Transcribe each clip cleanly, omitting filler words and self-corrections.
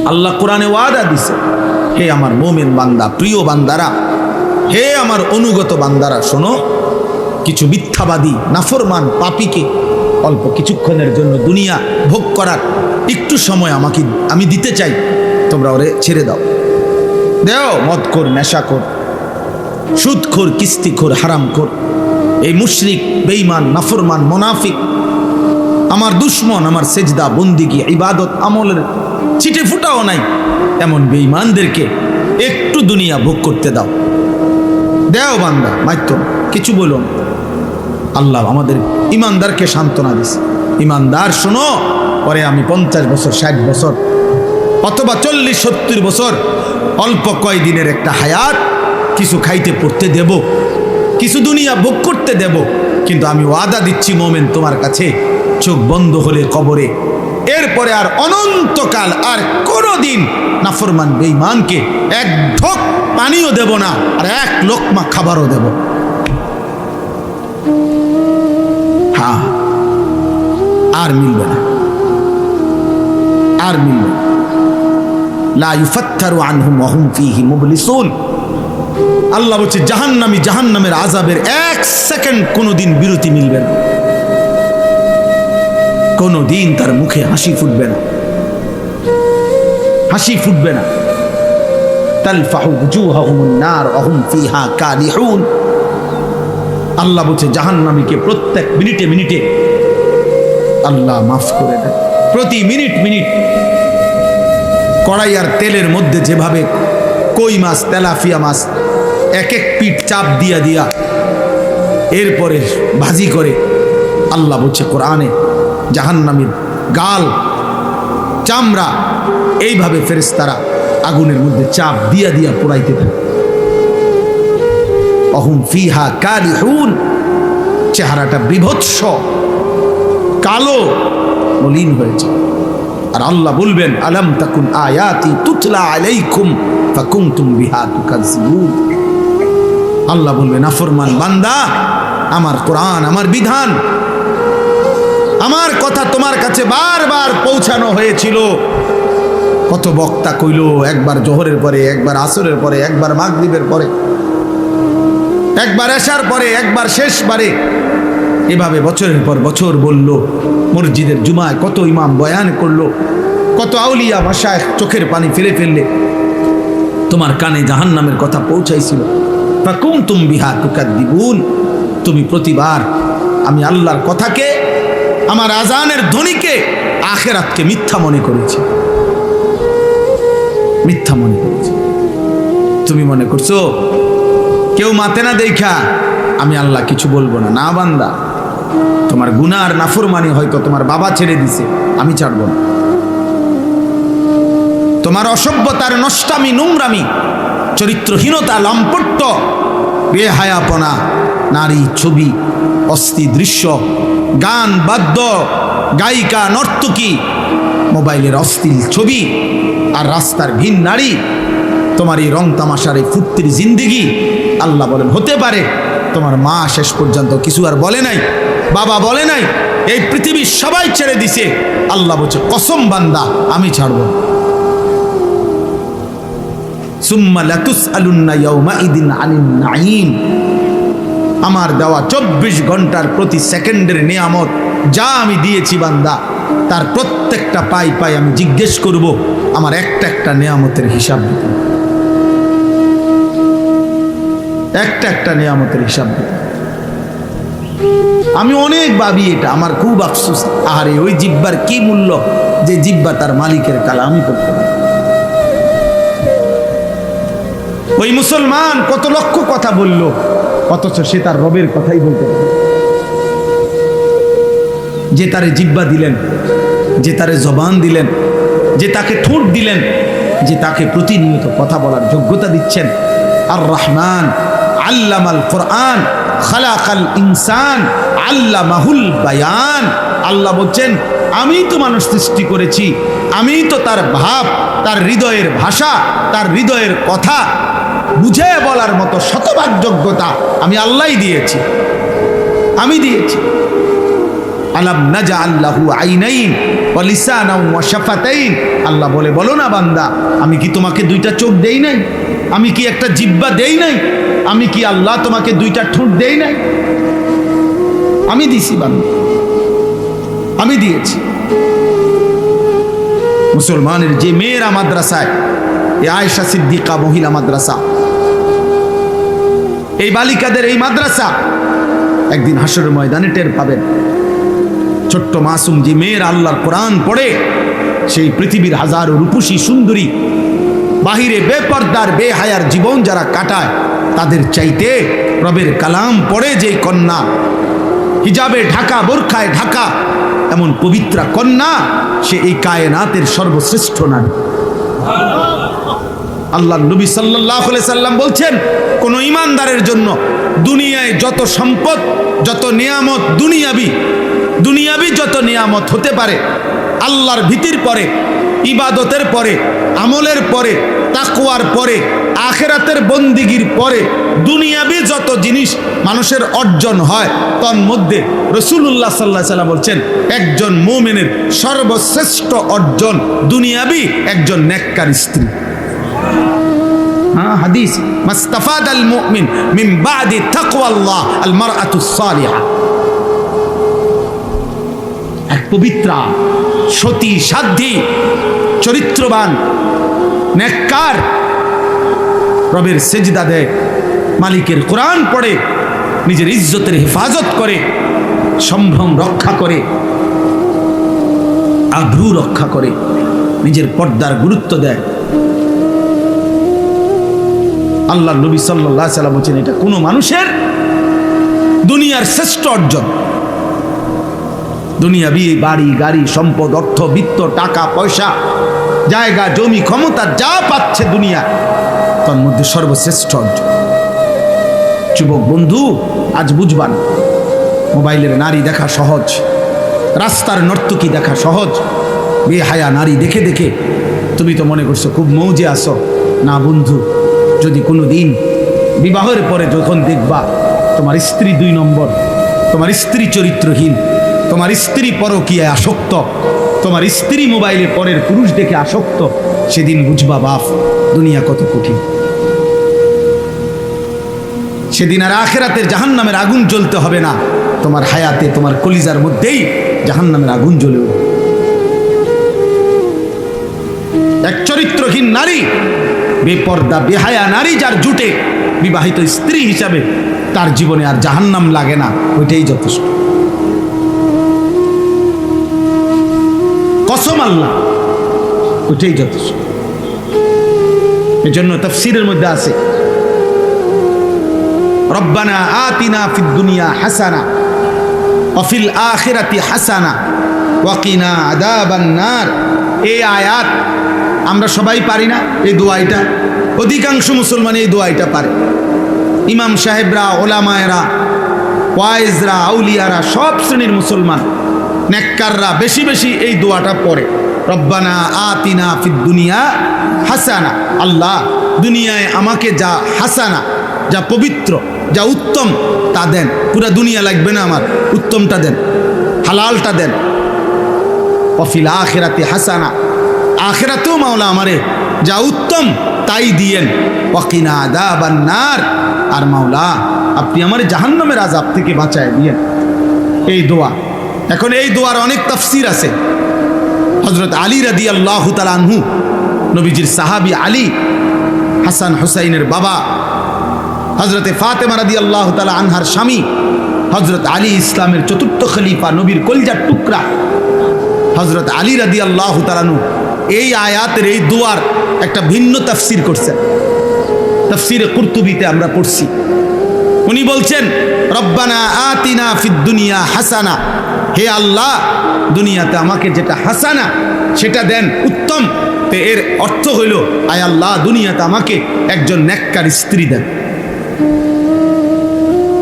আল্লাহ কোরআনে ওয়াদা দিছে, হে আমার মুমিন বান্দা, প্রিয় বান্দারা, হে আমার অনুগত বান্দারা, শোনো, কিছু মিথ্যাবাদী নাফরমান পাপীকে অল্প কিছুক্ষণের জন্য দুনিয়া ভোগ করার একটু সময় আমি দিতে চাই, তোমরা ওরে ছেড়ে দাও। দেও মদখোর, নেশাখোর, সুদখোর, কিস্তিখোর, হারামখোর, এই মুশরিক, বেঈমান, নাফরমান, মুনাফিক, আমার দুশ্মন, আমার সেজদা, বন্দিগি, ইবাদত আমলের ছিটে ফুটাও নাই এমন বেঈমানদেরকে একটু দুনিয়া ভোগ করতে দাও। দেও বান্দা, মাইতো কিছু বলো না। আল্লাহ আমাদের ইমানদারকে সান্ত্বনা দিছে, ইমানদার শোনো, পরে আমি 50 বছর, 60 বছর অথবা 40-70 বছর, অল্প কয়দিনের একটা হায়াত, কিছু খাইতে পড়তে দেব, কিছু দুনিয়া ভোগ করতে দেব, কিন্তু আমি ওয়াদা দিচ্ছি মোমেন তোমার কাছে, চোখ বন্ধ হলে কবরে, এরপরে আর অনন্তকাল আর কোনোদিন নাফরমান বেঈমানকে এক ঢোক পানিও দেব না, আর এক লোকমা খাবারও দেব। হ্যাঁ, আর মিলবে না, আর মিলবে না। লা ইউফাত্তারু আনহুম ওয়া হুম ফীহি মুবলিসুন। আল্লাহ বলছে জাহান্নামী, জাহান্নামের আযাবের 1 সেকেন্ড কোনোদিন বিরতি মিলবে না, কোনোদিন তার মুখে হাসি ফুটবে না, হাসি ফুটবে না। তালফাহু উজুহাহুমুন নার ওয়া হুম ফীহা কালিহুন। আল্লাহ বলছে জাহান্নামীকে প্রত্যেক মিনিটে মিনিটে আল্লাহ মাফ করে দেয়। প্রতি মিনিট মিনিট কড়াই আর তেলের মধ্যে যেভাবে কই মাছ, তেলাপিয়া মাছ এক এক পিঠ চাপ দিয়া দিয়া এরপরে ভাজি করে, আল্লাহ বলছে কোরআনে জাহান্নামীর গাল, চামড়া এইভাবে ফেরেশতারা আগুনের মধ্যে চাপ দিয়া দিয়া পোড়াইতে থাকে। অহুম ফিহা কালিহুন, চেহারাটা বিভৎস, কালো, মলিন হয়েছে। আর আল্লাহ বলবেন আলাম তাকুন আয়াতি তুতলা আলাইকুম ফাকুনতুম বিহা তুকাজ্জিবুন। আল্লাহ বলবেন নাফরমান বান্দা, আমার কোরআন, আমার বিধান, আমার কথা তোমার কাছে বারবার পৌঁছানো হয়েছিল। কত বক্তা কইল, একবার জোহরের পরে, একবার আসরের পরে, একবার মাগরিবের পরে, একবার এশার পরে, একবার শেষবারে, এভাবে বছরের পর বছর বলল। মসজিদের জুমায় কত ইমাম বয়ান করলো, কত আউলিয়া মাশায়েখ চোখের পানি ফেলে ফেললে, তোমার কানে জাহান্নামের কথা পৌঁছাইছিল। ফাকুনতুম বিহা তুকাদ্দিবুন। তুমি প্রতিবার আমি আল্লাহর কথাকে, আমার আজানের ধ্বনিকে, আখিরাতকে মিথ্যা মনে করেছি, মিথ্যা মনে করেছি। তুমি মনে করছো কেউ মাতে না দেখা আমি আল্লাহ কিছু বলবো না? না বান্দা, তোমার গুনাহ আর নাফরমানি হয়তো তোমার বাবা ছেড়ে দিছে, আমি ছাড়বো না। তোমার অসভ্যতার নষ্টামি, নোংরামি, চরিত্রহীনতা, লম্পট্য, বেহায়াপনা, নারী, ছবি, অস্থি দৃশ্য, গান, বাদ্য, গায়িকা, নর্তকী, মোবাইলের অশ্লীল ছবি, আর রাস্তার ভিন নারী, তোমার এই রং তামাশার এই ফুর্তির জিন্দিগি, আল্লাহ বলেন হতে পারে তোমার মা শেষ পর্যন্ত কিছু আর বলে নাই, বাবা বলে নাই, এই পৃথিবীর সবাই ছেড়ে দিছে, আল্লাহ বলছে কসম বান্দা আমি ছাড়ব। সুম্মা লাতুসআলুন্না ইয়াউমাইদিন আনিন নাঈম। আমার দেওয়া 24 ঘন্টার প্রতি সেকেন্ডের নিয়ামত যা আমি দিয়েছি বান্দা, তার প্রত্যেকটা পাই পাই আমি জিজ্ঞেস করব, আমার একটা একটা নিয়ামতের হিসাব দিতে, একটা একটা নিয়ামতের হিসাব দিতে। আমি অনেক ভাবি এটা, আমার খুব আফসোস, আরে ওই জিহ্বার কি মূল্য যে জিহ্বা তার মালিকের কালামই করতে পারে। ওই মুসলমান কত লক্ষ কথা বলল, অথচ সে তার রবের কথাই বলতে পারে। যে তারে জিহ্বা দিলেন, যে তারে জবান দিলেন, যে তাকে ঠোঁট দিলেন, যে তাকে প্রতিনিয়ত কথা বলার যোগ্যতা দিচ্ছেন। আর রহমান আল্লামাল কোরআন খালাকাল ইনসান আল্লামাহুল বায়ান। আল্লাহ বলছেন আমি তো মানুষ সৃষ্টি করেছি, আমি তো তার ভাব, তার হৃদয়ের ভাষা, তার হৃদয়ের কথা বুঝে বলার মতো শতভাগ যোগ্যতা আমি আল্লাহই দিয়েছি, আমি দিয়েছি। আলাম নাজআল লাহু আইনাইন ওয়া লিসানান ওয়া শাফাতাইন। আল্লাহ বলে, বলো না বান্দা, আমি কি তোমাকে দুইটা চোখ দেই নাই? আমি কি একটা জিহ্বা দেই নাই? আমি কি আল্লাহ তোমাকে দুইটা ঠোঁট দেই নাই? আমি দিছি বান্দা, আমি দিয়েছি। মুসলমানের যে মেয়েরা মাদ্রাসায়, এই আয়েশা সিদ্দিকা মহিলা মাদ্রাসা, এই বালিকাদের এই মাদ্রাসা, একদিন হাসরের ময়দানে টের পাবেন। ছোট্ট মাসুম যে মেয়েরা আল্লাহর কোরআন পড়ে, সেই পৃথিবীর হাজারো রূপসী সুন্দরী বাহিরে বেপর্দার বেহায়ার জীবন যারা কাটায়, তাদের চাইতে রবের কালাম পড়ে যে কন্যা, হিজাবে ঢাকা, বোরখায় ঢাকা, এমন পবিত্রা কন্যা, সে এই কায়নাতের সর্বশ্রেষ্ঠ নারী। আল্লাহ নবী সাল্লাল্লাহু আলাইহি সাল্লাম বলছেন, কোন ঈমানদারের জন্য দুনিয়ায় যত সম্পদ, যত নিয়ামত, দুনিয়াবি যত নিয়ামত হতে পারে, আল্লাহর ভীতির পরে, ইবাদতের পরে, আমলের পরে, তাকওয়ার পরে, আখিরাতের বন্দিগির পরে দুনিয়াবি যত জিনিস মানুষের অর্জন হয়, তন্মধ্যে রাসূলুল্লাহ সাল্লাল্লাহু আলাইহি সাল্লাম বলছেন, একজন মুমিনের সর্বশ্রেষ্ঠ অর্জন দুনিয়াবি একজন নেককার স্ত্রী। হাদিস, মাস্তাফাদাল মুমিন মিন বাদি তাকওয়াল্লাহ আল মারআতুস সালিহা। এক পবিত্রা, সতী, সাধ্বী, চরিত্রবান, নেককার, রবের সেজদা দেয়, মালিকের কোরআন পড়ে, নিজের ইজ্জতের হেফাজত করে, সম্ভ্রম রক্ষা করে, আব্রু রক্ষা করে, নিজের পর্দার গুরুত্ব দেয়। আল্লাহ নবী সাল্লাল্লাহু আলাইহি সাল্লাম বলেছেন, এটা কোনো মানুষের দুনিয়ার শ্রেষ্ঠ অর্জন। দুনিয়াবি বাড়ি, গাড়ি, সম্পদ, অর্থ, বিত্ত, টাকা পয়সা, জায়গা, জমি, ক্ষমতা যা পাচ্ছে দুনিয়া, তার মধ্যে সর্বশ্রেষ্ঠ অর্জন। যুবক বন্ধু, আজ বুঝবান, মোবাইলের নারী দেখা সহজ, রাস্তার নর্তকী দেখা সহজ, বেহায়া নারী দেখে দেখে তুমি তো মনে করছো খুব মৌজে আসো। না বন্ধু, যদি কোনো দিন বিবাহের পরে যখন দেখবা তোমার স্ত্রী 2 নম্বর, তোমার স্ত্রী চরিত্রহীন, তোমার স্ত্রী পরকীয়ায় আসক্ত, তোমার স্ত্রী মোবাইলে পরের পুরুষ দেখে আসক্ত, সেদিন বুঝবা বাপ, দুনিয়া কত কঠিন। সেদিন আর আখিরাতের জাহান্নামের আগুন জ্বলতে হবে না, তোমার হায়াতে, তোমার কলিজার মধ্যেই জাহান্নামের আগুন জ্বলে উঠবে। এক চরিত্রহীন নারী, বেপর্দা বেহায়া নারী যার জুটে বিবাহিত স্ত্রী হিসাবে, তার জীবনে আর জাহান্নাম লাগে না, ওইটাই যথেষ্ট। কসম আল্লাহ, ওইটাই যথেষ্ট। এজন্য তাফসীরের মধ্যে আছে, রব্বানা আতিনা ফিদ দুনিয়া হাসানা ওয়া ফিল আখিরাতি হাসানা ওয়া কিনা আযাবান নার। এই আয়াত আমরা সবাই পারি না, এই দোয়াইটা অধিকাংশ মুসলমান এই দোয়াইটা পারে। ইমাম সাহেবরা, ওলামায়েরা, ওয়াইজরা, আউলিয়ারা, সব শ্রেণীর মুসলমান নেককাররা বেশি বেশি এই দোয়াটা পড়ে, রব্বানা আতিনা ফিদ দুনিয়া হাসানা। আল্লাহ, দুনিয়ায় আমাকে যা হাসানা, যা পবিত্র, যা উত্তম তা দেন। পুরা দুনিয়া লাগবে না আমার, উত্তমটা দেন, হালালটা দেন। ওয়াফিল আখিরাতি হাসানা, আখিরাতেও মাওলা আমারে যা উত্তম তাই দিয়েন। ওয়াকিনা আযাবান নার, আর মাওলা আপনি আমারে জাহান্নামের আযাব থেকে বাঁচায় দিয়েন। এই দোয়া। এখন এই দোয়ার অনেক তাফসীর আছে। হযরত আলী রাদিয়াল্লাহু তাআলা আনহু, নবীজির সাহাবী আলী, হাসান হুসাইনের বাবা, হযরতে ফাতেমা রাদিয়াল্লাহু তাআলা আনহার স্বামী, হযরত আলী ইসলামের 4র্থ খলিফা, নবীর কলিজার টুকরা হযরত আলী রাদিয়াল্লাহু তাআলা আনহু এই আয়াতের এই দোয়ার একটা ভিন্ন তাফসীর করছেন। তাফসীরে কুরতুবীতে আমরা পড়ছি, উনি বলছেন, রব্বানা আতিনা ফিদ দুনিয়া হাসানা, হে আল্লাহ, দুনিয়াতে আমাকে যেটা হাসানা সেটা দেন, উত্তম। তো এর অর্থ হইল, আয় আল্লাহ, দুনিয়াতে আমাকে একজন নেককার স্ত্রী দেন।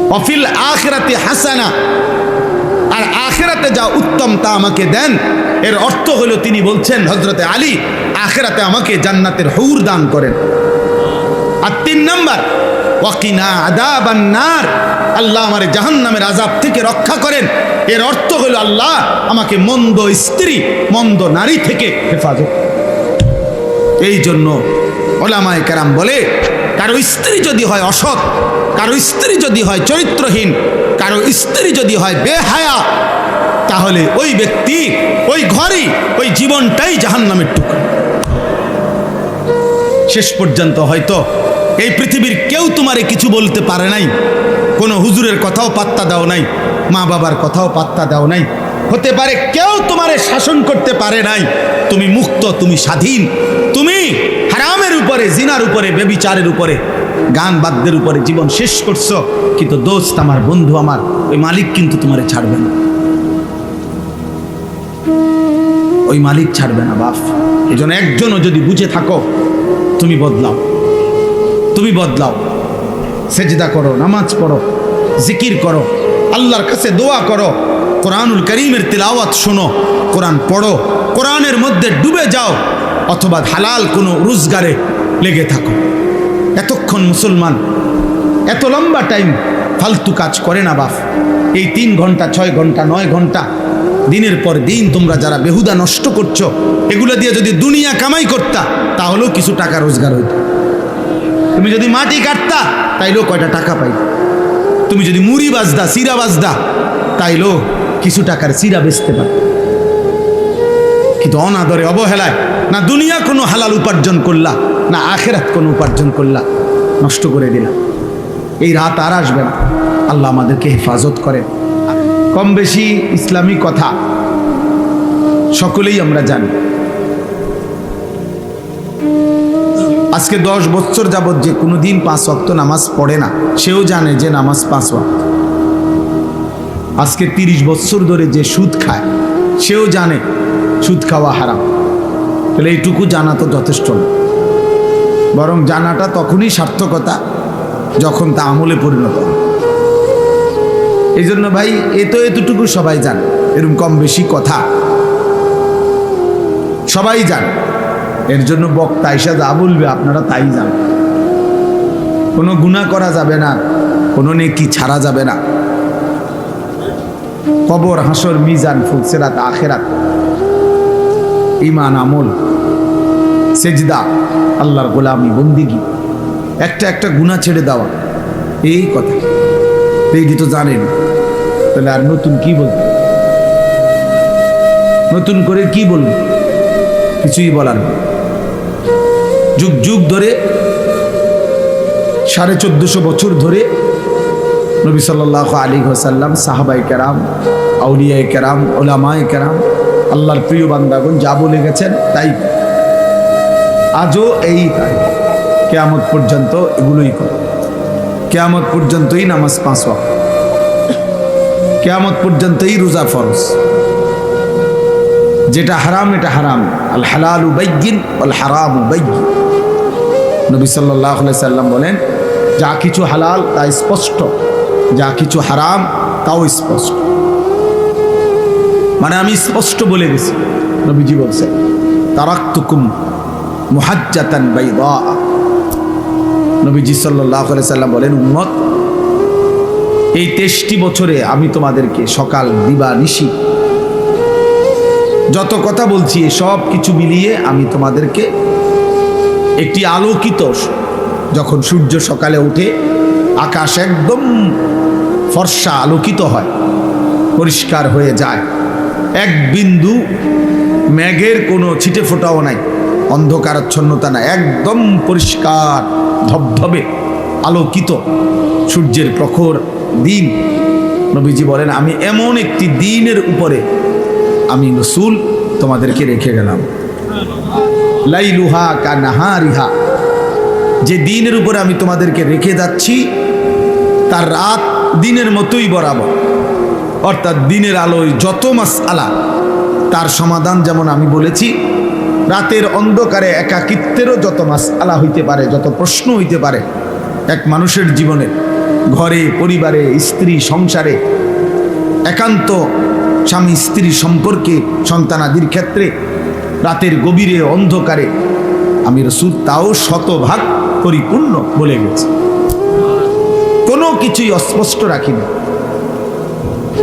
ওয়াফিল আখিরাতি হাসানা, আর আখিরাতে যা উত্তম তা আমাকে দেন। এর অর্থ হলো, তিনি বলছেন হযরতে আলী, আখিরাতে আমাকে জান্নাতের হুর দান করেন। আর 3 নাম্বার, ওয়াকিনা আযাবান নার, আল্লাহ আমারে জাহান্নামের আযাব থেকে রক্ষা করেন। এর অর্থ হলো আল্লাহ আমাকে মন্দ স্ত্রী, মন্দ নারী থেকে হেফাজত। এই জন্য ওলামায়ে কেরাম বলে, কারো স্ত্রী যদি হয় অসৎ, কারো স্ত্রী যদি হয় চরিত্রহীন, কারো স্ত্রী যদি হয় বেহায়া, তাহলে ওই ব্যক্তি, ওই ঘরই, ওই জীবনটাই জাহান্নামের টুকরো। শেষ পর্যন্ত হয়তো এই পৃথিবীর কেউ তোমারে কিছু বলতে পারে নাই, কোনো হুজুরের কথাও পাত্তা দাও নাই, মা বাবার কথাও পাত্তা দাও নাই, হতে পারে কেউ তোমারে শাসন করতে পারে নাই, তুমি মুক্ত, তুমি স্বাধীন, তুমি হারামের উপরে, জিনার উপরে, ব্যভিচারের উপরে, গান বাদ্যের উপরে জীবন শেষ করছো। কিন্তু দোস্ত আমার, বন্ধু আমার, ওই মালিক কিন্তু তোমারে ছাড়বে না, ওই মালিক ছাড়বে না বাপ। এই জন্য একজনও যদি বুঝে থাকো, তুমি বদলাও, তুমি বদলাও, সেজদা করো, নামাজ পড়ো, জিকির করো, আল্লাহর কাছে দোয়া করো, কোরআনুল কারীমের তিলাওয়াত শোনো, কোরআন পড়ো, কোরআনের মধ্যে ডুবে যাও, অথবা হালাল কোনো রোজগারে লেগে থাকো। এতক্ষণ মুসলমান এত লম্বা টাইম ফালতু কাজ করে না বাপ। এই 3 ঘন্টা, 6 ঘন্টা, 9 ঘন্টা দিনের পর দিন তোমরা যারা বেহুদা নষ্ট করছো, এগুলো দিয়ে যদি দুনিয়া কামাই করতা তাহলেও কিছু টাকা রোজগার হইত। তুমি যদি মাটি কাটতা তাইলেও কয়টা টাকা পাই। তুমি যদি মুড়ি বাজদা, সিরা বাজদা, তাইলেও কিছু টাকার সিরা বেচতে পার। কিন্তু অনাদরে, অবহেলায় না দুনিয়া কোনো হালাল উপার্জন করলা, না আখেরাত কোনো উপার্জন করলা, নষ্ট করে দিলা। এই রাত আর আসবে না, আল্লাহ আমাদেরকে হেফাজত করে। কম বেশি ইসলামী কথা সকলেই আমরা জানি। আজকে 10 বছর যাবৎ যে কোনো দিন 5 ওয়াক্ত নামাজ পড়ে না, সেও জানে যে নামাজ 5 ওয়াক্ত। আজকে 30 বছর ধরে যে সুদ খায়, সেও জানে সুদ খাওয়া হারাম। তাহলে এইটুকু জানা তো যথেষ্ট না, বরং জানাটা তখনই সার্থকতা যখন তা আমলে পরিণত হয়। এই জন্য ভাই, এতটুকু সবাই জানে, এরকম কম বেশি কথা সবাই জানে। এর জন্য বক্তা এসে যা বলবে আপনারা তাই জানেন। কোনো গুনাহ করা যাবে না, কোনো নেকি ছাড়া যাবে না। কবর, হাসর, মিজান, ফুলসিরাত, আখিরাত, ঈমান, আমল, সেজদা, আল্লাহর গোলামি, বন্দিগি, একটা গুনাহ ছেড়ে দেওয়া, এই কথা এইটি তো জানেন। তাহলে আর নতুন কি বলবো, নতুন করে কি বলবো? কিছুই বলার নেই। যুগ যুগ ধরে, 1450 বছর ধরে নবী সাল্লাল্লাহু আলাইহি ওয়াসাল্লাম, সাহাবায়ে কেরাম, আউলিয়ায়ে কেরাম, উলামায়ে কেরাম, আল্লাহর প্রিয় বান্দাগণ যা বলে গেছেন তাই আজও এই তাই। কিয়ামত পর্যন্ত এগুলোই করে। কিয়ামত পর্যন্তই নামাজ 5 ওয়াক্ত, কিয়ামত পর্যন্তই রোজা ফরজ। যেটা হারাম এটা হারাম। আল হালালু বাইয়িন ওয়াল হারামু বাইয়িন। নবী সাল্লাল্লাহু আলাইহি সাল্লাম বলেন, যা কিছু হালাল তা স্পষ্ট, যা কিছু হারাম তাও স্পষ্ট। মানে আমি স্পষ্ট বলে গেছি। নবীজি বলছেন, তারাকতুকুম মুহাজ্জাতান বাইদা। নবীজি সাল্লাল্লাহু আলাইহি সাল্লাম বলেন, উম্মত, এই 23টি বছরে আমি তোমাদেরকে সকাল দিবা নিশি যত কথা বলছি, সব কিছু মিলিয়ে আমি তোমাদেরকে একটি আলোকিত, যখন সূর্য সকালে উঠে আকাশ একদম ফর্সা আলোকিত হয়, পরিষ্কার হয়ে যায়, এক বিন্দু মেঘের কোনো ছিটে ফোটাও নাই, অন্ধকারাচ্ছন্নতা নাই, একদম পরিষ্কার ধবধবে আলোকিত সূর্যের প্রখর দিন। নবীজি বলেন, আমি এমন একটি দিনের উপরে আমি রাসূল তোমাদেরকে রেখে গেলাম, লাইলুহা কানাহারিহা, যে দিনের উপরে আমি তোমাদেরকে রেখে যাচ্ছি তার রাত দিনের মতোই বরাবর। অর্থাৎ দিনের আলোয় যত মাসআলা তার সমাধান যেমন আমি বলেছি, রাতের অন্ধকারে একাকিত্বেরও যত মাসআলা হইতে পারে, যত প্রশ্ন হইতে পারে এক মানুষের জীবনে, ঘরে, পরিবারে, স্ত্রী, সংসারে, একান্ত স্বামী স্ত্রী সম্পর্কে, সন্তানাদির ক্ষেত্রে, রাতের গভীরে অন্ধকারে, আমি রাসূল তাও 100 ভাগ পরিপূর্ণ বলে গেছি। কোনো কিছুই অস্পষ্ট রাখিনি।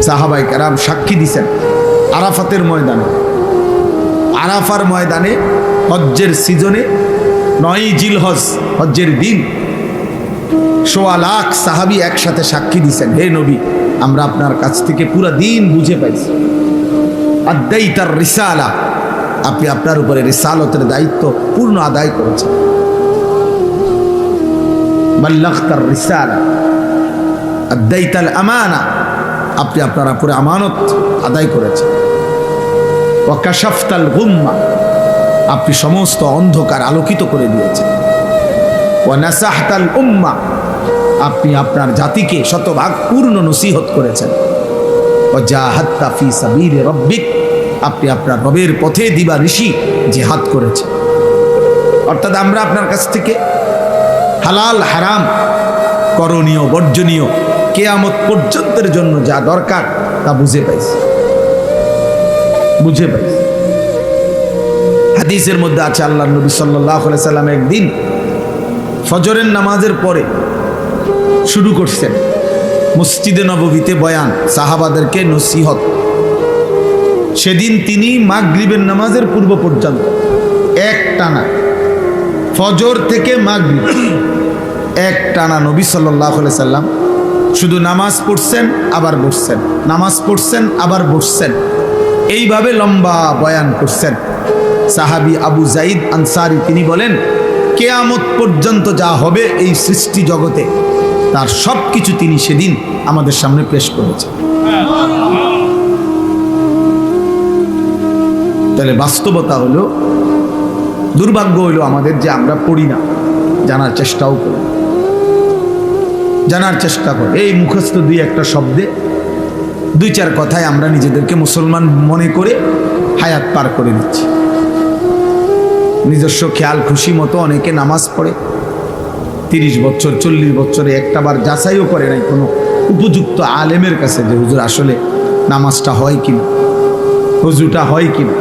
সাহাবায়ে কেরাম সাক্ষী দিছেন আরাফাতের ময়দানে, আরাফার ময়দানে হজ্জের সিজনে 9 জিলহজ হজ্জের দিন 1.25 লাখ সাহাবী একসাথে সাক্ষী দিছেন, হে নবী আমরা আপনার কাছ থেকে পুরো দিন বুঝে পাইছি। আদাইতার রিসালা, আপনি আপনার উপরে রিসালতের দায়িত্ব পূর্ণ আদায় করেছেন। বাল্লাগতার রিসালা আদাইতাল আমানা, আপনি আপনার উপরে আমানত আদায় করেছেন। ওয়া কাশাফতাল গুম্মা, আপনি সমস্ত অন্ধকার আলোকিত করে দিয়েছেন। ওয়া নাসাহতাল উম্মা, আপনি আপনার জাতিকে শতভাগ পূর্ণ নসিহত করেছেন। ওয়া জাহাদতা ফি সাবিলি রাব্বিক, আপনি আপনার রবের পথে দিবানিশি জিহাদ করেছেন। অর্থাৎ আমরা আপনার কাছ থেকে হালাল হারাম, করণীয় বর্জনীয়, কিয়ামত পর্যন্তের জন্য যা দরকার তা বুঝে পাইছি। হাদিসের মধ্যে আছে আল্লাহর নবী সাল্লাল্লাহু আলাইহি সাল্লাম একদিন ফজরের নামাজের পরে শুরু করছেন মসজিদে নববীতে বয়ান, সাহাবাদেরকে নসিহত। সেদিন তিনি মাগরিবের নামাজের পূর্ব পর্যন্ত একটানা, ফজর থেকে মাগরিব একটানা নবী সাল্লাল্লাহু আলাইহি সাল্লাম শুধু নামাজ পড়ছেন আবার বসছেন, নামাজ পড়ছেন আবার বসছেন, এইভাবে লম্বা বয়ান করছেন। সাহাবী আবু যাইদ আনসারী তিনি বলেন, কিয়ামত পর্যন্ত যা হবে এই সৃষ্টি জগতে তার সব কিছু তিনি সেদিন আমাদের সামনে পেশ করেছেন। তাহলে বাস্তবতা হলো, দুর্ভাগ্য হলো আমাদের যে আমরা পড়ি না, জানার চেষ্টাও করি, জানার চেষ্টা করি। এই মুখস্থ দুই একটা শব্দে, দুই চার কথায় আমরা নিজেদেরকে মুসলমান মনে করে হায়াত পার করে দিচ্ছি। নিজস্ব খেয়াল খুশি মতো অনেকে নামাজ পড়ে 30 বছর 40 বছরে একটাবার যাচাইও করে নাই কোনো উপযুক্ত আলেমের কাছে যে হুজুর আসলে নামাজটা হয় কিনা, হুজুরটা হয় কিনা,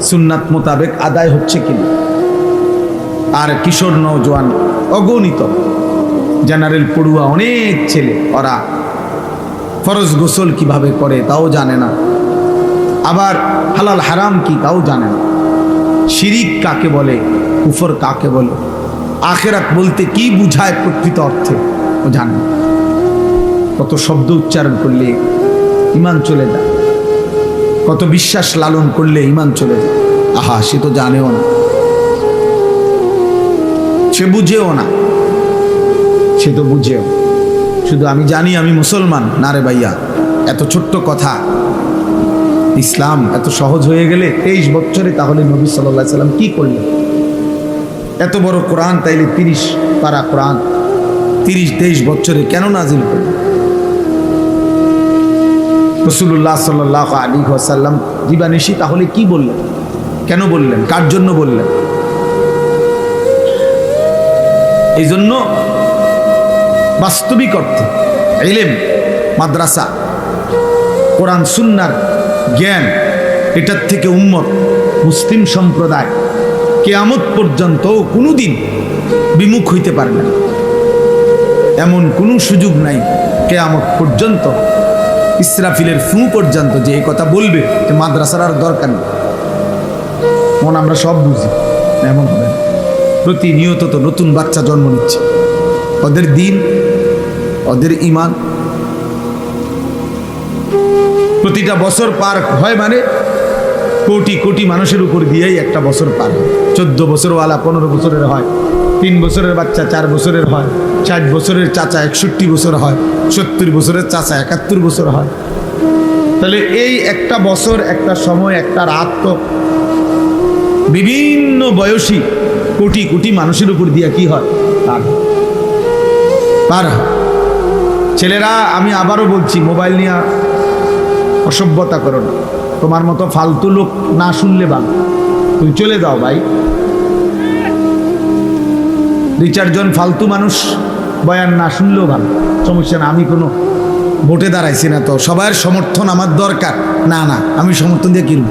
সুন্নাত মোতাবেক আদায় হচ্ছে কিনা। আর কিশোর নওজোয়ান অগণিত, জেনারেল পড়ুয়া অনেক ছেলে, ওরা ফরজ গোসল কিভাবে করে তাও জানে না, আবার হালাল হারাম কি তাও জানে না, শিরিক কাকে বলে, কুফর কাকে বলে, আখিরাত বলতে কি বুঝায় প্রকৃত অর্থে ও জানে না। কত শব্দ উচ্চারণ করলে ঈমান চলে যায়, কত বিশ্বাস লালন করলে ঈমান চলে যায়। আহা, সে তো জানেও না, সে বুঝেও না, সে তো বুঝেও শুধু আমি জানি আমি মুসলমান। না রে ভাইয়া, এত ছোট্ট কথা, ইসলাম এত সহজ হয়ে গেলে 23 বছরে তাহলে নবী সাল্লাল্লাহু আলাইহি সাল্লাম কি করলেন? এত বড় কোরআন তাইলে 30 পারা কোরআন 23 বছরে কেন নাজিল করলেন? রাসূলুল্লাহ সাল্লাল্লাহু আলাইহি ওয়াসাল্লাম দিবানিশি তাহলে কি বললেন, কেন বললেন, কার জন্য বললেন? এই জন্য বাস্তবিক অর্থে ইলম, মাদ্রাসা, কোরআন সুন্নাহর জ্ঞান, এটার থেকে উম্মত মুসলিম সম্প্রদায় কিয়ামত পর্যন্ত কোনোদিন বিমুখ হইতে পারবে না। এমন কোনো সুযোগ নাই কিয়ামত পর্যন্ত, ইসরাফিলের ফু পর্যন্ত যে এই কথা বলবে যে মাদ্রাসার আর দরকার নেই। মন আমরা সব বুঝি, এমন হবে না। প্রতিনিয়ত তো নতুন বাচ্চা জন্ম নিচ্ছে, ওদের দিন, ওদের ঈমান প্রতিটা বছর পার হয়, মানে কোটি কোটি মানুষের উপর দিয়েই একটা বছর পার হয়। 14 বছরওয়ালা 15 বছরের হয়, 3 বছরের বাচ্চা 4 বছরের হয়, 60 বছরের চাচা 61 বছর হয়, 70 বছরের চাচা 71 বছর হয়। তাহলে এই একটা বছর, একটা সময়, একটা রাত তো বিভিন্ন বয়সী কোটি কোটি মানুষের উপর দিয়ে কি হয়, পার হয়। ছেলেরা, আমি আবারও বলছি, মোবাইল নিয়ে অসভ্যতা করো না। তোমার মতো ফালতু লোক না শুনলে ভালো, তুমি চলে যাও ভাই। 2-4 জন ফালতু মানুষ বয়ান না শুনলেও ভালো, সমস্যা না। আমি কোনো ভোটে দাঁড়াইছি না, তো সবার সমর্থন আমার দরকার না, না আমি সমর্থন দিয়ে কিনব।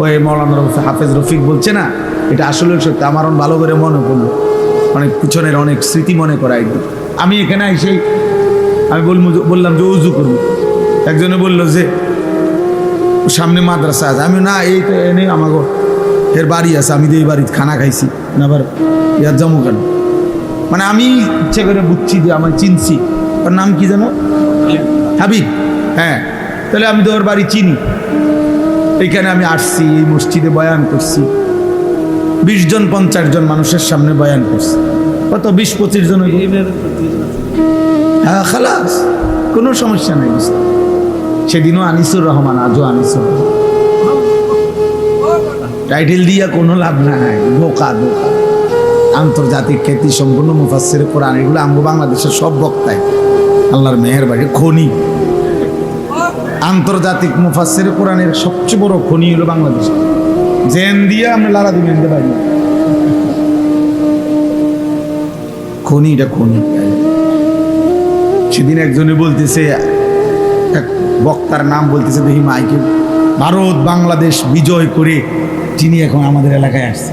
ওই মৌলানা হাফেজ রফিক বলছে না, এটা আসলে সত্যি, আমার ভালো করে মনে পড়লো। অনেক পিছনের অনেক স্মৃতি মনে করাই দিই। আমি এখানে এসে আমি বললাম যে উজু করবো, একজনে বললো যে সামনে মাদ্রাসা আছে। আমি না, এই তো এনে আমাকে এর বাড়ি আছে, আমি তো এই বাড়িতে খানা খাইছি না, আবার ইয়ার জমো কেন? মানে আমি ইচ্ছে করে বুঝছি যে আমার চিনছি, ওর নাম কি জানো? হাবিব। হ্যাঁ, তাহলে আমি তো ওর বাড়ি চিনি। এইখানে আমি আসছি, এই মসজিদে বয়ান করছি, 20 জন 50 জন মানুষের সামনে বয়ান করছি। কত 20-25 জন? হ্যাঁ, খালাস, কোনো সমস্যা নেই। সেদিনও আনিসুর রহমান, আজও আনিসুর রহমান। টাইটেল দিয়া কোনো লাভ নাই, ধোকা ধোকা। আন্তর্জাতিক খ্যাতি সম্পূর্ণ মুফাসসিরে কোরআন, এগুলো আমগো বাংলাদেশের সব বক্তায় আল্লাহর মেহেরবানি খনি। আন্তর্জাতিক মুফাসসিরে কোরআনের সবচেয়ে বড় খনি হলো বাংলাদেশ। জেন দিয়ে আমরা লারা দিবেন দে পারি খনি, এটা খনি। সেদিন একজনে বলতেছে, এক বক্তার নাম বলতেছে, দেখি মাইকে, ভারত বাংলাদেশ বিজয় করে তিনি এখন আমাদের এলাকায় আসছে।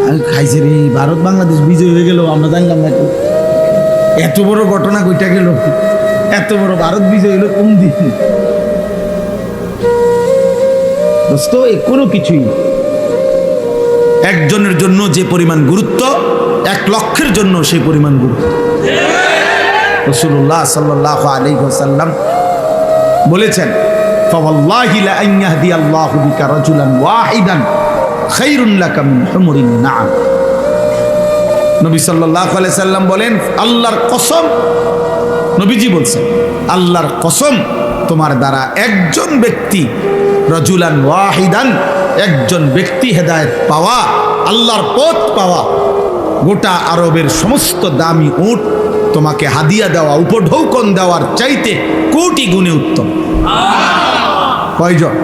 আমি খাইছে রে, ভারত বাংলাদেশ বিজয় হয়ে গেল, আমরা জানলাম না। এত বড় ঘটনা কইটা গেল, এত বড় ভারত বিজয় হলো কোন দিন? দোস্ত, কোনো কিছুই একজনের জন্য যে পরিমাণ গুরুত্ব, 1 লক্ষের জন্য সেই পরিমাণ গুরুত্ব। রাসূলুল্লাহ সাল্লাল্লাহু আলাইহি ওয়াসাল্লাম বলেছেন, ফাওয়াল্লাহি লা আন ইয়াহদিয়াল্লাহু বিকা রাজুলান ওয়াহিদান খায়রুন লাকা মিন হুমুরিন নাআম। নবী সাল্লাল্লাহু আলাইহি সাল্লাম বলেন, আল্লাহর কসম, নবীজি বলছেন, আল্লাহর কসম, তোমার দ্বারা একজন ব্যক্তি, রাজুলান ওয়াহিদান, একজন ব্যক্তি হেদায়েত পাওয়া, আল্লাহর পথ পাওয়া, গোটা আরবের সমস্ত দামি উট তোমাকে হাদিয়া দেওয়া, উপঢৌকন দেওয়ার চাইতে কোটি গুণে উত্তম। কয়জন?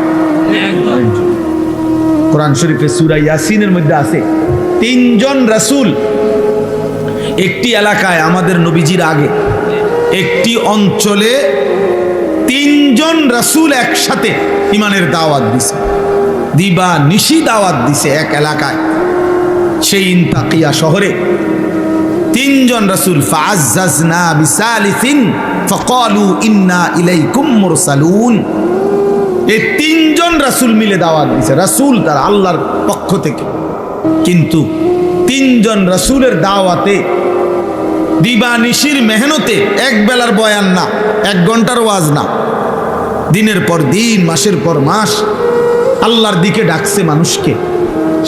কোরআন শরীফে সূরা ইয়াসিনের মধ্যে আছে 3 জন রাসূল একটি এলাকায়, আমাদের নবীজির আগে একটি অঞ্চলে 3 জন রাসূল একসাথে ঈমানের দাওয়াত দিছে, দিবা নিশি দাওয়াত দিছে এক এলাকায়। সেই ইনতাকিয়া শহরে 3 জন রাসূল, ফাআজ্জাজনা বিসালিসিন ফাকালু ইন্না ইলাইকুম মুরসালুন। এই 3 জন রাসূল মিলে দাওয়াত দিছে, রাসূল তার আল্লাহর পক্ষ থেকে। কিন্তু 3 জন রাসূলের দাওয়াতে, দিবা নিশির মেহনতে, এক বেলার বয়ান না, 1 ঘন্টার ওয়াজ না, দিনের পর দিন, মাসের পর মাস আল্লাহর দিকে ডাকছে মানুষকে।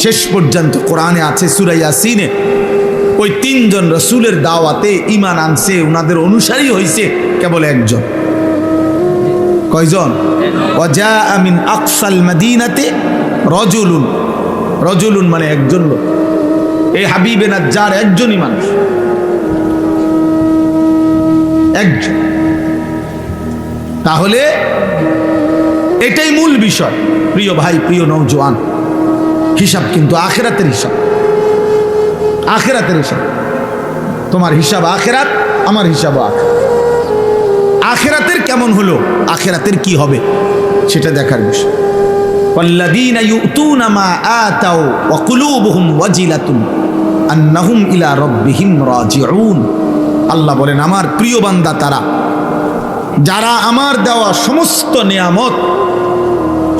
শেষ পর্যন্ত কোরআনে আছে সূরা ইয়াসিনে, ওই 3 জন রাসূলের দাওয়াতে ঈমান আনছে, উনাদের অনুসারী হইছে কেবল 1 জন। কয়জন? ওয়াজাআ মিন আকসাল মাদিনাতি রাজুলুন। রাজুলুন মানে 1 জন লোক। এই হাবিবে নাজ্জার একজনই মানুষ, 1 জন। তাহলে এটাই মূল বিষয়। প্রিয় ভাই, প্রিয় নওজোয়ান, হিসাব কিন্তু আখিরাতের হিসাব, আখিরাতের হিসাব। তোমার হিসাব আখিরাত, আমার হিসাব আখিরাত। আখিরাতের কেমন হলো, আখিরাতের কি হবে, সেটা দেখার বিষয়। ওয়াল্লাযীনা ইউতুনা মা আতাউ ওয়া কুলুবুহুম ওয়াজিলাতুন আন্নাহুম ইলা রাব্বিহিম রাজিউন। আল্লাহ বলেন, আমার প্রিয় বান্দা তারা, যারা আমার দেওয়া সমস্ত নিয়ামত,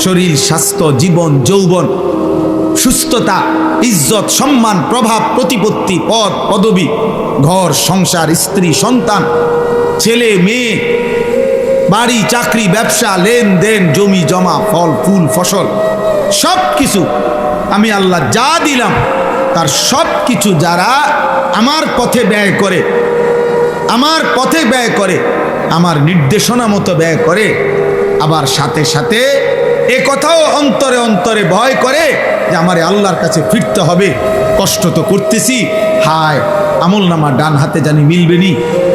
শরীর, স্বাস্থ্য, জীবন, যৌবন, সুস্থতা, ইজ্জত, সম্মান, প্রভাব, প্রতিপত্তি, পদ, পদবি, ঘর, সংসার, স্ত্রী, সন্তান, ছেলে মেয়ে, বাড়ি, চাকরি, ব্যবসা, লেনদেন, জমি জমা, ফল ফুল, ফসল, সব কিছু আমি আল্লাহ যা দিলাম, তার সব কিছু যারা আমার পথে ব্যয় করে, আমার পথে ব্যয় করে, আমার নির্দেশনা মতো ব্যয় করে, আবার সাথে সাথে এ কথাও অন্তরে অন্তরে ভয় করে যে আমারে আল্লাহর কাছে ফিরতে হবে, কষ্ট তো করতেছি, হায় আমলনামা ডান হাতে জানি মিলবে নি,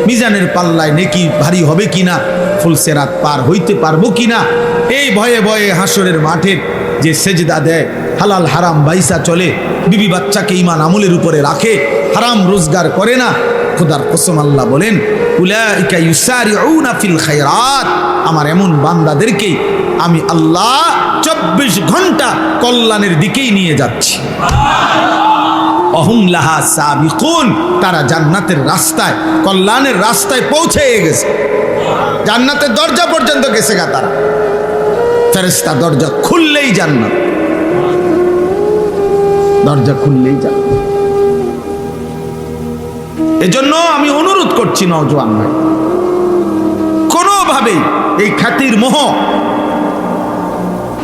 মিজানের পাল্লায় নেকি ভারী হবে কিনা, ফুলসেরাত পার হইতে পারবো কিনা, এই ভয়ে ভয়ে হাসরের মাঠে যে সেজদা দেয়, হালাল হারাম বাইসা চলে, বিবি বাচ্চাকে ঈমান আমলের উপরে রাখে, হারাম রোজগার করে না, খোদার কসম আল্লাহ বলেন, উলাইকা ইউসারিউনা ফিল খায়রাত, আমার এমন বান্দাদেরকে আমি আল্লাহ 24 ঘন্টা কল্যাণের দিকেই নিয়ে যাচ্ছি। অহুম লাহা সাবিকুন, তারা জান্নাতের রাস্তায়, কল্যাণের রাস্তায় পৌঁছে গেছে, জান্নাতের দরজা পর্যন্ত গেছে গা তারা। ফেরেশতা দরজা খুললেই জান্নাত, দরজা খুললেই জান্নাত। এজন্য আমি অনুরোধ করছি নওজোয়ান ভাই, কোনোভাবেই এই খ্যাতির মোহ,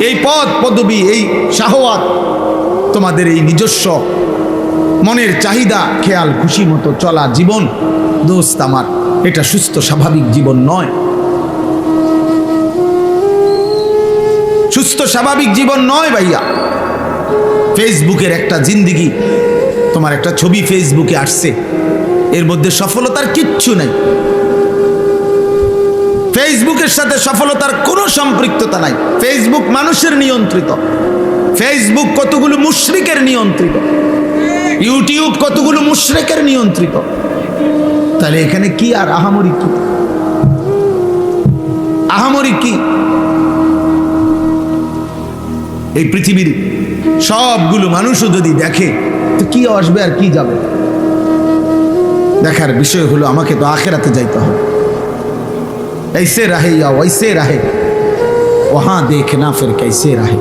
এই পদ পদবী, এই শাহওয়াত, তোমাদের এই নিজস্ব মনের চাহিদা খেয়াল খুশি মতো চলা জীবন, দোস্ত আমার, এটা সুস্থ স্বাভাবিক জীবন নয়, সুস্থ স্বাভাবিক জীবন নয় ভাইয়া। ফেসবুকের একটা জিন্দিগি, তোমার একটা ছবি ফেসবুকে আসছে, এর মধ্যে সফলতার কিচ্ছু নাই। ফেসবুকের সাথে সফলতার কোনো সম্পৃক্ততা নাই। ফেসবুক মানুষের নিয়ন্ত্রিত, ফেসবুক কতগুলো মুশরিকের নিয়ন্ত্রিত, ইউটিউব কতগুলো মুশরিকের নিয়ন্ত্রিত। তাহলে এখানে কি আর আহামরি কি, আহামরি কি? এই পৃথিবীর সবগুলো মানুষও যদি দেখে তো কি আসবে আর কি যাবে? দেখার বিষয় হলো আমাকে তো আখেরাতে যাইতে হবে। ऐसे रहे या वैसे रहे वहां देखना फिर कैसे रहे।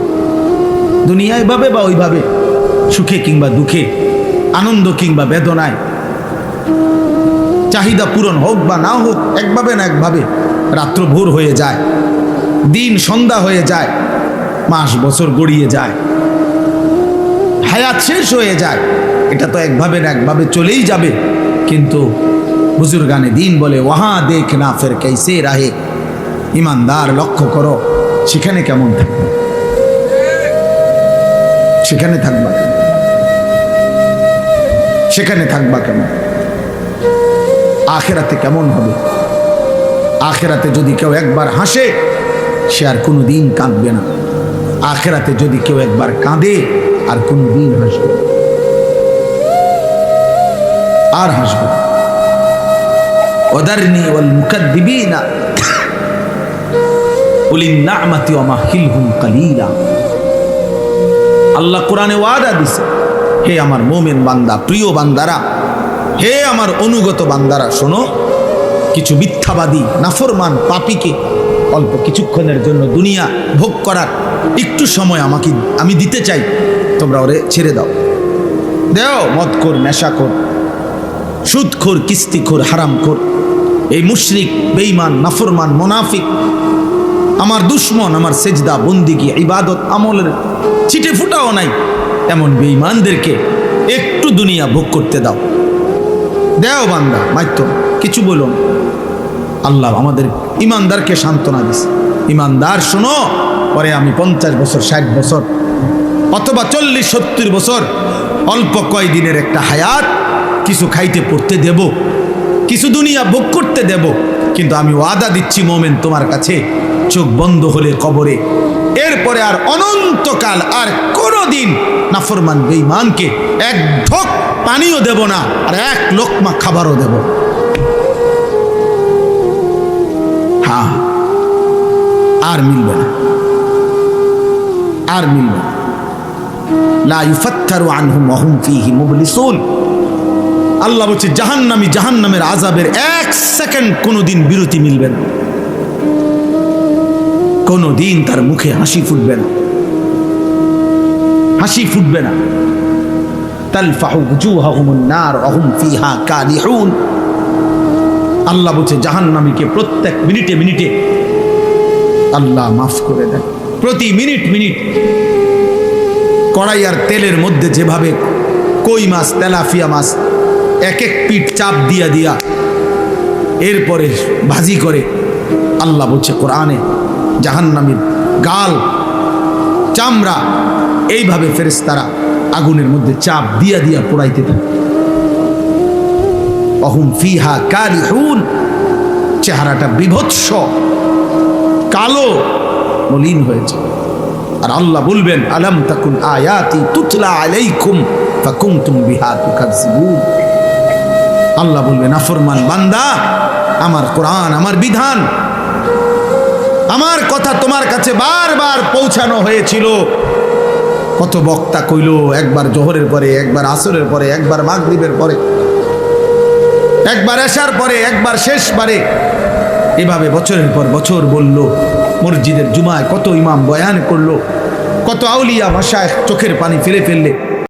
দুনিয়ায় ভাবে বা ওইভাবে, সুখে কিংবা দুঃখে, আনন্দ কিংবা বেদনায়, চাহিদা পূরণ হোক বা না হোক, একভাবে না একভাবে রাত্র ভোর হয়ে যায়, দিন সন্ধ্যা হয়ে যায়, মাস বছর গড়িয়ে যায়, হায়াত শেষ হয়ে যায়। এটা তো একভাবে না একভাবে চলেই যাবে। কিন্তু বুজুর্গানে দিন বলে ওয়াহা দেখনা ফির कैसे रहे। ইমানদার লক্ষ্য করো সেখানে কেমন থাকবে, সেখানে থাকবা, সেখানে থাকবা কেমন, আখেরাতে কেমন হবে। আখেরাতে যদি কেউ একবার হাসে সে আর কোনো দিন কাঁদবে না। আখেরাতে যদি কেউ একবার কাঁদে আর কোনো দিন হাসবে, আর হাসবে। ওদারনি ওয়াল মুকাদ্দিবিনা উলিন নি'মাতি ওয়া মাহিলহুম কালিলা। আল্লাহ কোরআনে ওয়াদা দিছে, হে আমার মুমিন বান্দা, প্রিয় বান্দারা, হে আমার অনুগত বান্দারা, শোনো, কিছু মিথ্যাবাদী নাফরমান পাপীকে অল্প কিছুক্ষণের জন্য দুনিয়া ভোগ করার একটু সময় আমি দিতে চাই, তোমরা ওরে ছেড়ে দাও। দেও মদখোর, নেশাখোর, সুদখোর, কিস্তিখোর, হারামখোর, এই মুশরিক, বেঈমান, নাফরমান, মুনাফিক, আমার দুশ্মন, আমার সেজদা, বন্দিগি, ইবাদত আমলের ছিটে ফুটাও নাই, এমন বেঈমানদেরকে একটু দুনিয়া ভোগ করতে দাও। দেও বান্দা, মাইতো কিছু বলো না। আল্লাহ আমাদের ইমানদারকে সান্ত্বনা দিছে। ইমানদার শোনো, পরে আমি 50 বছর, 60 বছর অথবা 40-70 বছর, অল্প কয়দিনের একটা হায়াত, কিছু খাইতে পড়তে দেব, কিছু দুনিয়া ভোগ করতে দেব, কিন্তু আমি ওয়াদা দিচ্ছি মোমেন তোমার কাছে, চোখ বন্ধ হলে কবরে, এরপরে আর অনন্তকাল আর কোনোদিন নাফরমান বেঈমানকে এক ঢোক পানিও দেব না, আর এক লোকমা খাবারও দেব। হ্যাঁ, আর মিলবে না, আর মিলবে না। লা ইউফাত্তারু আনহুম ওয়া হুম ফীহি মুবলিসুন। আল্লাহ বলছে জাহান্নামী, জাহান্নামের আযাবের 1 সেকেন্ড কোনোদিন বিরতি মিলবে না, কোনোদিন তার মুখে হাসি ফুটবে না, হাসি ফুটবে না। তালফাহু উজুহাহুমুন নার ওয়া হুম ফীহা কালিহুন। আল্লাহ বলছে জাহান্নামীকে প্রত্যেক মিনিটে মিনিটে আল্লাহ মাফ করে দেন। প্রতি মিনিট মিনিট কড়াই আর তেলের মধ্যে যেভাবে কই মাছ, তেলাপিয়া মাছ এক এক পিঠ চাপ দিয়া দিয়া এরপরে ভাজি করে, আল্লাহ বলছে কোরআনে জাহান্নামীর গাল, চামড়া এইভাবে ফেরেশতারা আগুনের মধ্যে চাপ দিয়া দিয়া পোড়াইতে থাকে। অহুম ফিহা কালিহুন, চেহারাটা বিভৎস, কালো, মলিন হয়েছে। আর আল্লাহ বলবেন আলাম তাকুন আয়াতি তুতলা আলাইকুম ফাকুনতুম বিহা তুকাজ্জিবুন। আল্লাহ বলবেন নাফরমান বান্দা, আমার কোরআন, আমার বিধান, আমার কথা তোমার কাছে বারবার পৌঁছানো হয়েছিল, কত বক্তা কইল, একবার জোহরের পরে, একবার আসরের পরে, একবার মাগরিবের পরে, একবার এশার পরে, একবার শেষবারে, এভাবে বছরের পর বছর বলল। মসজিদের জুমায় কত ইমাম বয়ান করলো, কত আউলিয়া মাশায়েখ চোখের পানি ফেলে ফেললে।